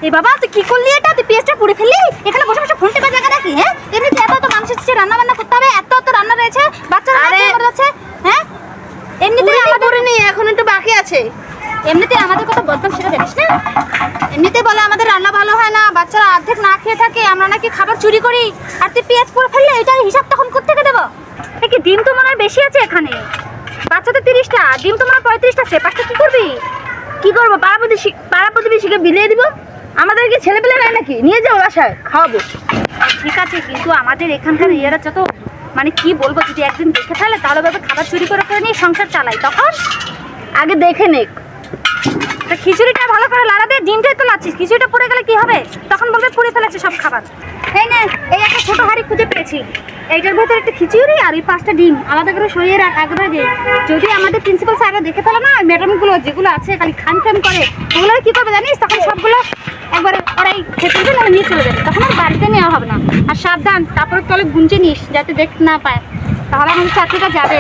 এ বাবা তুই কি করলি এটা? তুই পেঁয়াজটা পুড়ে ফেললি? এখানে বসে বসে ফোন টেপা জায়গা নাকি? হ্যাঁ, এমনিতে এত মানুষ এসেছে, রান্না বান্না করতে হবে, এত রান্না রয়েছে, বাচ্চারা করে যাচ্ছে। হ্যাঁ, এমনিতে আমাদের নেই, এখন একটু বাকি আছে। এমনিতে আমাদের কত বদনাম সেটা জানিস না? এমনিতে বলে আমাদের রান্না ভালো হয় না, বাচ্চারা অর্ধেক না খেয়ে থাকে, আমরা নাকি খাবার চুরি করি। আর তুই পেঁয়াজ পুড়ে ফেললে এটার হিসাব তখন কোত্থেকে দেবো? কি ডিম তো মনে হয় বেশি আছে এখানে, বাচ্চাদের 30টা, ডিম তো মনে হয় 35টা আছে, 5টা কি করবি? কি করবো, পাড়া প্রতিবেশীকে বিলিয়ে দিব? আমাদের কি ছেলে পেলে নাই নাকি? নিয়ে যাও বাসায়, খাওয়াবো। ঠিক আছে, কিন্তু আমাদের এখানকার ইয়েরা যত মানে কি বলবো, যদি একদিন দেখে ফেলে তাহলে ভাবে খাবার চুরি করে করে নিয়ে সংসার চালাই, তখন আগে দেখে নেক। তা খিচুড়িটা ভালো করে লাড়া দে, ডিমটাই তো লাচ্ছিস, খিচুড়িটা পড়ে গেলে কি হবে? তখন বলবে পুড়ে ফেলেছে সব খাবার। এই নে, এই একটা ছোট হাঁড়ি খুঁজে পেয়েছি, এইটার ভেতরে একটা খিচুড়ি আর ওই 5টা ডিম আলাদা করে সরিয়ে রাখ একবারে দিয়ে। যদি আমাদের প্রিন্সিপাল স্যাররা দেখে ফেলে না, ম্যাডামগুলো যেগুলো আছে খালি খান করে, ওগুলো কি করবে জানিস? তখন সবগুলো একবারে ওরাই খেতে দেবে, নিয়ে চলে যাবে, তখন আর বাড়িতে নেওয়া হবে না। আর সাবধান, তারপরে তলে গুঞ্জে নিস যাতে দেখতে না পায়, তাহলে আমাদের চাকরিটা যাবে।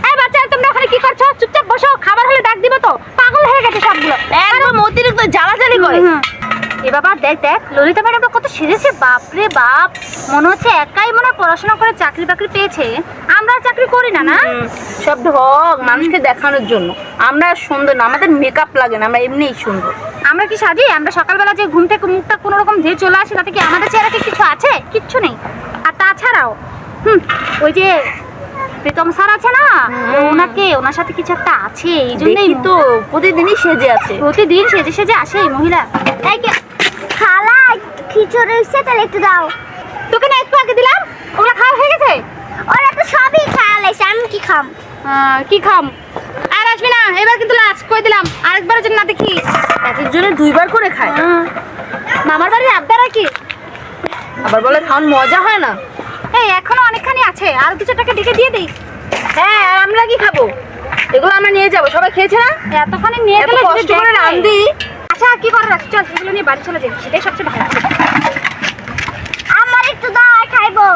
এই বাচ্চারা তোমরা ওখানে কি করছো? চুপচাপ বসো, খাবার হলে ডাক দিবে তো। পাগল হয়ে গেছে সবগুলো, একদম অতিরিক্ত জ্বালাজালি করে। এ বাবা দেখ দেখ, ললিতা ম্যাডামটা কত সেজেছে, বাপরে বাপ, মনে হচ্ছে একাই মনে হয় পড়াশোনা করে চাকরি বাকরি পেয়েছে, আমরা চাকরি করি না। না সব ঢক মানুষকে দেখানোর জন্য। আমরা সুন্দর না, আমাদের মেকআপ লাগে না, আমরা এমনিই সুন্দর। আমরা কি সাজি? আমরা সকালবেলা যে ঘুম থেকে মুখটা কোনো রকম ধুয়ে চলে আসি, তাতে কি আমাদের চেহারা কি কিছু আছে? কিচ্ছু নেই। আর তাছাড়াও ওই যে প্রীতম স্যার আছে না, ওনার সাথে কিছু একটা আছে, এই জন্যই তো প্রতিদিনই সেজে আছে, প্রতিদিন সেজে সেজে আসে এই মহিলা। খালা খিচুড়ি হচ্ছে, তাহলে একটু দাও। তোকে না একটু আগে দিলাম, ওগুলা খাওয়া হয়ে গেছে? ওরা তো সবই খাওয়ালাইছে, আমি কি খাম? কি খাম? আর আসবি না এবার, কিন্তু লাস্ট কই দিলাম, আরেকবারের জন্য না দেখি। এক একজনে 2বার করে খায়। মামার বাড়ির আবদার আর কি, আবার বলে খাওয়ান মজা হয় না। এই এখনো অনেকখানি আছে, আর 2-4 টাকা ডেকে দিয়ে দিই। হ্যাঁ, আর আমরা কি খাবো? এগুলো আমরা নিয়ে যাবো, সবাই খেয়েছে না? এতখানি নিয়ে গেলে কষ্ট করে রান্ধি। আচ্ছা কি করার আছে, চল এগুলো নিয়ে বাড়ি চলে যাই, সেটাই সবচেয়ে ভালো। আমার একটু দাও, আর খাইবো।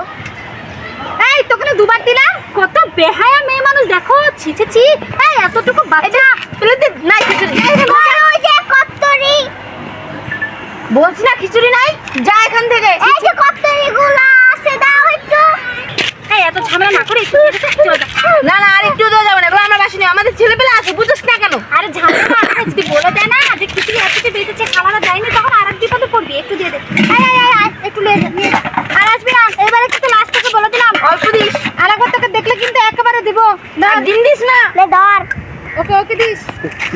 এই তোকে না 2বার দিলাম, কত বেহায়া মেয়ে মানুষ দেখো, ছি ছি ছি। এই এতটুকু বাচ্চা প্লেটে নাই খিচুড়ি। ওই যে কত্তরি, বলছি না খিচুড়ি নাই, যা এখান থেকে। এই যে কত্তরি গুলা আছে, দাও একটু। এই এত ঝামেলা না করে একটু চলে যা। না না, আর একটু দেওয়া যাবে না, এগুলো আমরা বাসিনি, আমাদের ছেলে পেলে আছে, বুঝছিস না কেন? আরে ঝামেলা না করে যদি বলে দেয় না যে খিচুড়ি এতটুকু বেঁচেছে, খাওয়ানো যায়নি, তখন আর এক বিপদে পড়বি, একটু দিয়ে দে। একটু নিয়ে যা। আর আসবি না এবারে, কিন্তু লাস্ট থেকে বলে দিলাম, অল্প দিস। আর একবার তোকে দেখলে কিন্তু একেবারে দিব না, আর দিন দিস না। লে ধর, ওকে দিস।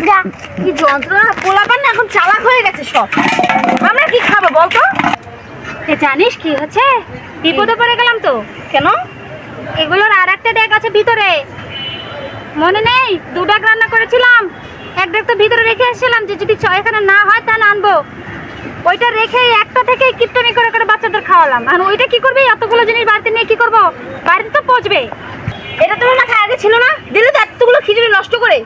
যা। কি যন্ত্রণা, পোলাপান না এখন চালাক হয়ে গেছে সব। আমরা কি খাবো বলতো? জানিস কি হচ্ছে, বিপদে পড়ে গেলাম তো। কেন? এগুলোর আর একটা ডেক আছে ভিতরে, মনে নেই? 2 ডেক রান্না করেছিলাম, এক ডেক তো ভিতরে রেখে এসেছিলাম, যে যদি এখানে না হয় তাহলে আনবো। ওইটা রেখে একটা থেকে কিপটামি করে করে বাচ্চাদের খাওয়ালাম। আর ওইটা কি করবি? এতগুলো জিনিস বাড়িতে নিয়ে কি করবো? বাড়িতে তো পচবে। এটা তোমার মাথায় আগে ছিল না? দিলে তো এতগুলো খিচুড়ি নষ্ট করে।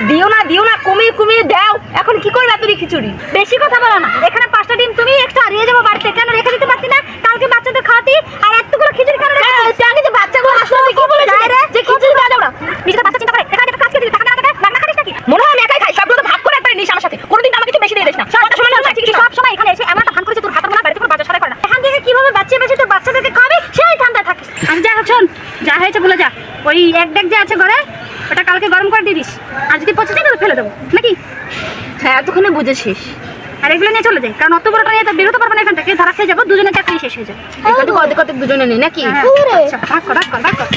দিও না, কমিয়ে কমিয়ে দাও। এখন কি করবে এতটি খিচুড়ি? বেশি কথা বলো না, এখানে 5টা ডিম তুমি এক্সট্রা হারিয়ে যাবো বাড়িতে, কেন রেখে দিতে পারতি না? কালকে বাচ্চাদের খাওয়াতি, আর এতগুলো খিচুড়ি কেন রেখেছিস? আগে যে বাচ্চাগুলো আসলে কি বলেছিস যে খিচুড়ি দেওয়া যাবে না? নিজের বাচ্চা চিন্তা করে, একা একা কাজ খেতে টাকা না টাকা রান্না খাটিস নাকি? মনে হয় আমি একাই খাই, সবগুলো তো ভাগ করে একবার নিস আমার সাথে, কোনোদিন আমাকে কিছু বেশি দিয়ে দিস না। সব সময় এখানে এসে এমন একটা ভান করেছে, তোর হাতের মনে বাড়িতে কোনো বাজার সদাই করে না। এখান থেকে কিভাবে বাচ্চা তোর বাচ্চাদেরকে খাওয়াবি, সেই ঠান্ডায় থাকিস। আমি যা শোন, যা হয়েছে বলে যা, ওই এক ডেক যে আছে ঘরে, ওটা কালকে গরম করে দিয়ে দিস, আর যদি পচে যায় তাহলে ফেলে দেবো নাকি? হ্যাঁ, এতক্ষণে বুঝেছিস। আর এগুলো নিয়ে চলে যাই, কারণ অত বড়টা নিয়ে তো বেরোতে পারবো না এখান থেকে, ধরা খেয়ে যাবো, দুজনে চাকরি শেষ হয়ে যাবে। কত দুজনে নেই নাকি? আচ্ছা, ভাগ কর।